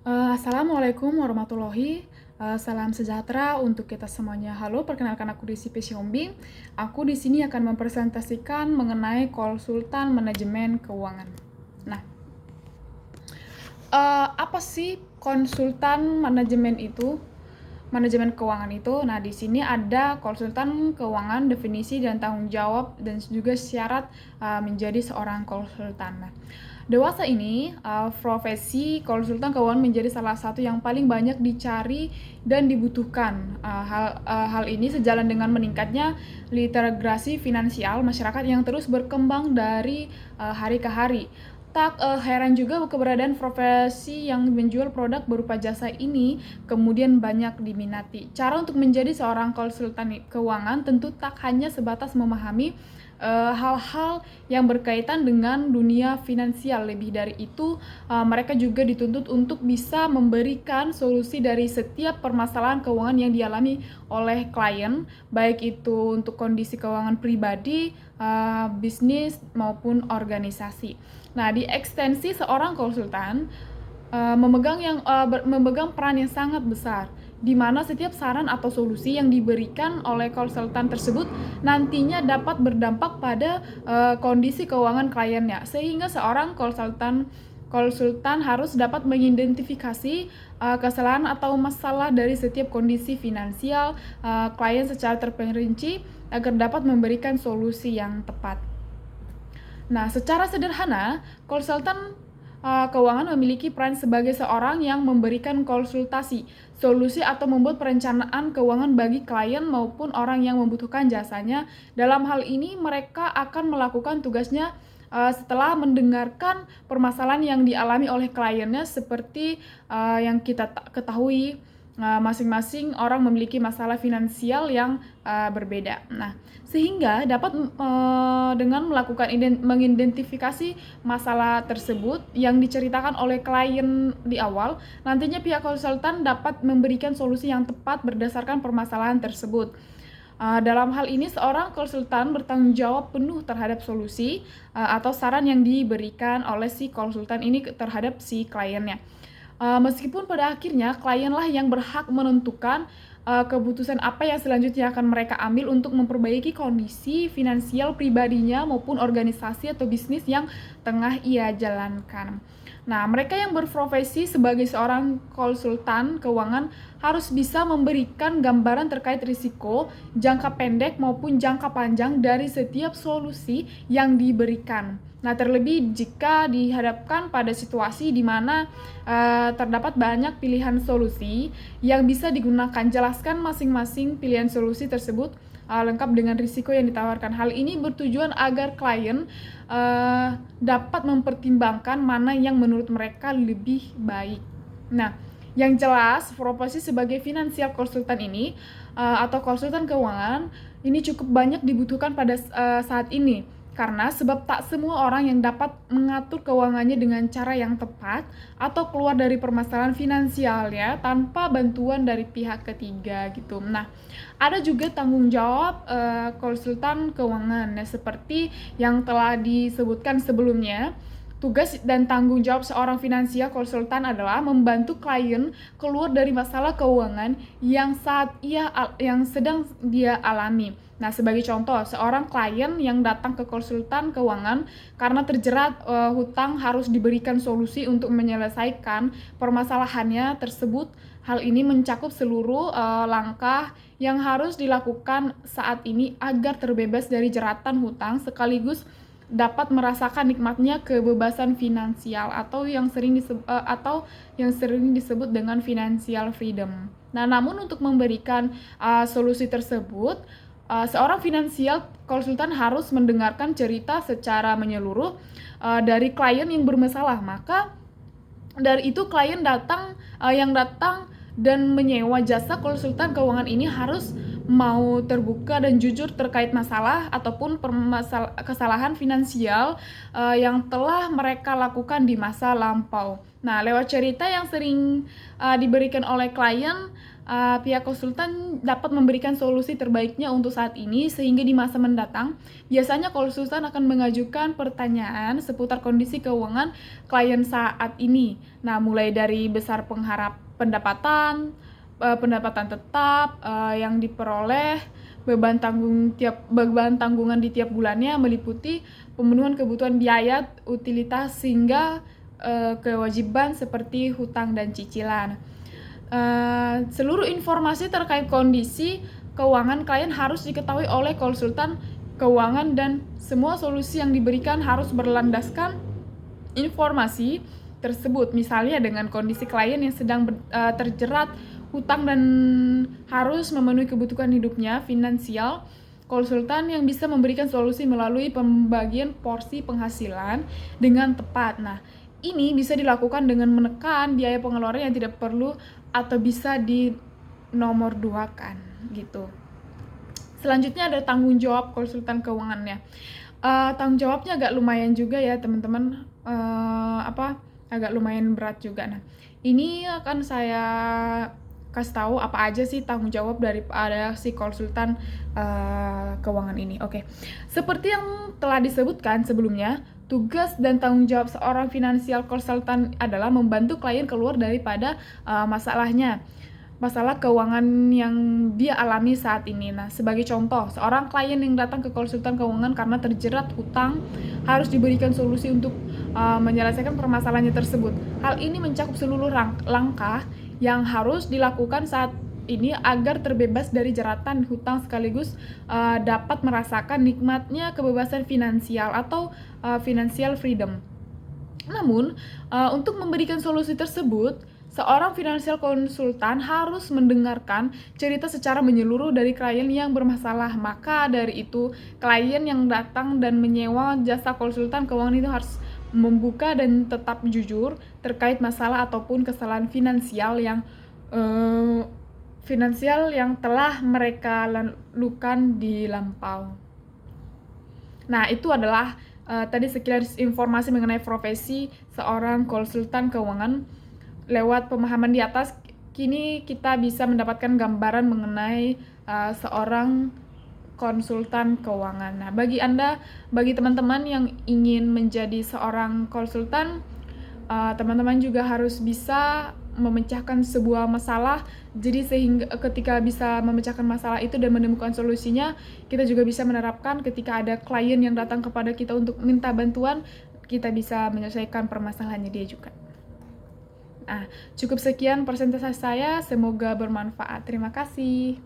Assalamualaikum warahmatullahi salam sejahtera untuk kita semuanya. Halo, perkenalkan aku Desi Pesyombing. Aku di sini akan mempresentasikan mengenai konsultan manajemen keuangan. Nah, apa sih konsultan manajemen itu? Manajemen keuangan itu. Nah, di sini ada konsultan keuangan, definisi dan tanggung jawab dan juga syarat menjadi seorang konsultan. Nah, dewasa ini, profesi konsultan keuangan menjadi salah satu yang paling banyak dicari dan dibutuhkan. Hal ini sejalan dengan meningkatnya literasi finansial masyarakat yang terus berkembang dari hari ke hari. Tak heran juga keberadaan profesi yang menjual produk berupa jasa ini kemudian banyak diminati. Cara untuk menjadi seorang konsultan keuangan tentu tak hanya sebatas memahami hal-hal yang berkaitan dengan dunia finansial. Lebih dari itu, mereka juga dituntut untuk bisa memberikan solusi dari setiap permasalahan keuangan yang dialami oleh klien, baik itu untuk kondisi keuangan pribadi, bisnis maupun organisasi. Nah, di ekstensi seorang konsultan memegang peran yang sangat besar, di mana setiap saran atau solusi yang diberikan oleh konsultan tersebut nantinya dapat berdampak pada kondisi keuangan kliennya, sehingga seorang konsultan harus dapat mengidentifikasi kesalahan atau masalah dari setiap kondisi finansial klien secara terperinci agar dapat memberikan solusi yang tepat. Nah, secara sederhana, konsultan keuangan memiliki peran sebagai seorang yang memberikan konsultasi, solusi atau membuat perencanaan keuangan bagi klien maupun orang yang membutuhkan jasanya. Dalam hal ini, mereka akan melakukan tugasnya setelah mendengarkan permasalahan yang dialami oleh kliennya, seperti yang kita ketahui, masing-masing orang memiliki masalah finansial yang berbeda. Nah, sehingga dapat dengan melakukan mengidentifikasi masalah tersebut yang diceritakan oleh klien di awal, nantinya pihak konsultan dapat memberikan solusi yang tepat berdasarkan permasalahan tersebut. Dalam hal ini, seorang konsultan bertanggung jawab penuh terhadap solusi atau saran yang diberikan oleh si konsultan ini terhadap si kliennya. Meskipun pada akhirnya klienlah yang berhak menentukan keputusan apa yang selanjutnya akan mereka ambil untuk memperbaiki kondisi finansial pribadinya maupun organisasi atau bisnis yang tengah ia jalankan. Nah, mereka yang berprofesi sebagai seorang konsultan keuangan harus bisa memberikan gambaran terkait risiko jangka pendek maupun jangka panjang dari setiap solusi yang diberikan. Nah, terlebih jika dihadapkan pada situasi di mana terdapat banyak pilihan solusi yang bisa digunakan. Jelaskan masing-masing pilihan solusi tersebut lengkap dengan risiko yang ditawarkan. Hal ini bertujuan agar klien dapat mempertimbangkan mana yang menurut mereka lebih baik. Nah, yang jelas, profesi sebagai financial consultant ini atau konsultan keuangan ini cukup banyak dibutuhkan pada saat ini. Karena sebab tak semua orang yang dapat mengatur keuangannya dengan cara yang tepat atau keluar dari permasalahan finansialnya tanpa bantuan dari pihak ketiga gitu. Nah, ada juga tanggung jawab konsultan keuangan. Nah, seperti yang telah disebutkan sebelumnya, tugas dan tanggung jawab seorang financial konsultan adalah membantu klien keluar dari masalah keuangan yang sedang dia alami. Nah, sebagai contoh, seorang klien yang datang ke konsultan keuangan karena terjerat hutang harus diberikan solusi untuk menyelesaikan permasalahannya tersebut. Hal ini mencakup seluruh langkah yang harus dilakukan saat ini agar terbebas dari jeratan hutang sekaligus dapat merasakan nikmatnya kebebasan finansial atau yang sering disebut dengan financial freedom. Nah, namun untuk memberikan solusi tersebut, seorang financial konsultan harus mendengarkan cerita secara menyeluruh dari klien yang bermasalah. Maka dari itu klien yang datang dan menyewa jasa konsultan keuangan ini harus mau terbuka dan jujur terkait masalah ataupun kesalahan finansial yang telah mereka lakukan di masa lampau. Nah, lewat cerita yang sering diberikan oleh klien, pihak konsultan dapat memberikan solusi terbaiknya untuk saat ini, sehingga di masa mendatang biasanya konsultan akan mengajukan pertanyaan seputar kondisi keuangan klien saat ini. Nah, mulai dari besar pendapatan tetap yang diperoleh, beban tanggungan di tiap bulannya meliputi pemenuhan kebutuhan biaya, utilitas, hingga kewajiban seperti hutang dan cicilan. Seluruh informasi terkait kondisi keuangan klien harus diketahui oleh konsultan keuangan, dan semua solusi yang diberikan harus berlandaskan informasi tersebut. Misalnya dengan kondisi klien yang sedang terjerat hutang dan harus memenuhi kebutuhan hidupnya finansial, konsultan yang bisa memberikan solusi melalui pembagian porsi penghasilan dengan tepat. Nah, ini bisa dilakukan dengan menekan biaya pengeluaran yang tidak perlu atau bisa dinomorduakan gitu. Selanjutnya ada tanggung jawab konsultan keuangannya. Tanggung jawabnya agak lumayan juga ya teman-teman, agak lumayan berat juga. Nah, ini akan saya kasih tahu apa aja sih tanggung jawab daripada si konsultan keuangan ini. Oke. Seperti yang telah disebutkan sebelumnya, tugas dan tanggung jawab seorang financial consultant adalah membantu klien keluar daripada masalah keuangan yang dia alami saat ini. Nah, sebagai contoh, seorang klien yang datang ke konsultan keuangan karena terjerat hutang harus diberikan solusi untuk menyelesaikan permasalahannya tersebut. Hal ini mencakup seluruh langkah yang harus dilakukan saat ini agar terbebas dari jeratan hutang, sekaligus dapat merasakan nikmatnya kebebasan finansial atau financial freedom. Namun, untuk memberikan solusi tersebut, seorang financial consultant harus mendengarkan cerita secara menyeluruh dari klien yang bermasalah. Maka dari itu, klien yang datang dan menyewa jasa konsultan keuangan itu harus membuka dan tetap jujur terkait masalah ataupun kesalahan finansial yang telah mereka lakukan di lampau. Nah, itu adalah tadi sekilas informasi mengenai profesi seorang konsultan keuangan. Lewat pemahaman di atas, kini kita bisa mendapatkan gambaran mengenai seorang konsultan keuangan. Nah, bagi teman-teman yang ingin menjadi seorang konsultan, teman-teman juga harus bisa memecahkan sebuah masalah. Jadi sehingga ketika bisa memecahkan masalah itu dan menemukan solusinya, kita juga bisa menerapkan ketika ada klien yang datang kepada kita untuk minta bantuan, kita bisa menyelesaikan permasalahannya dia juga. Nah, cukup sekian presentasi saya, semoga bermanfaat. Terima kasih.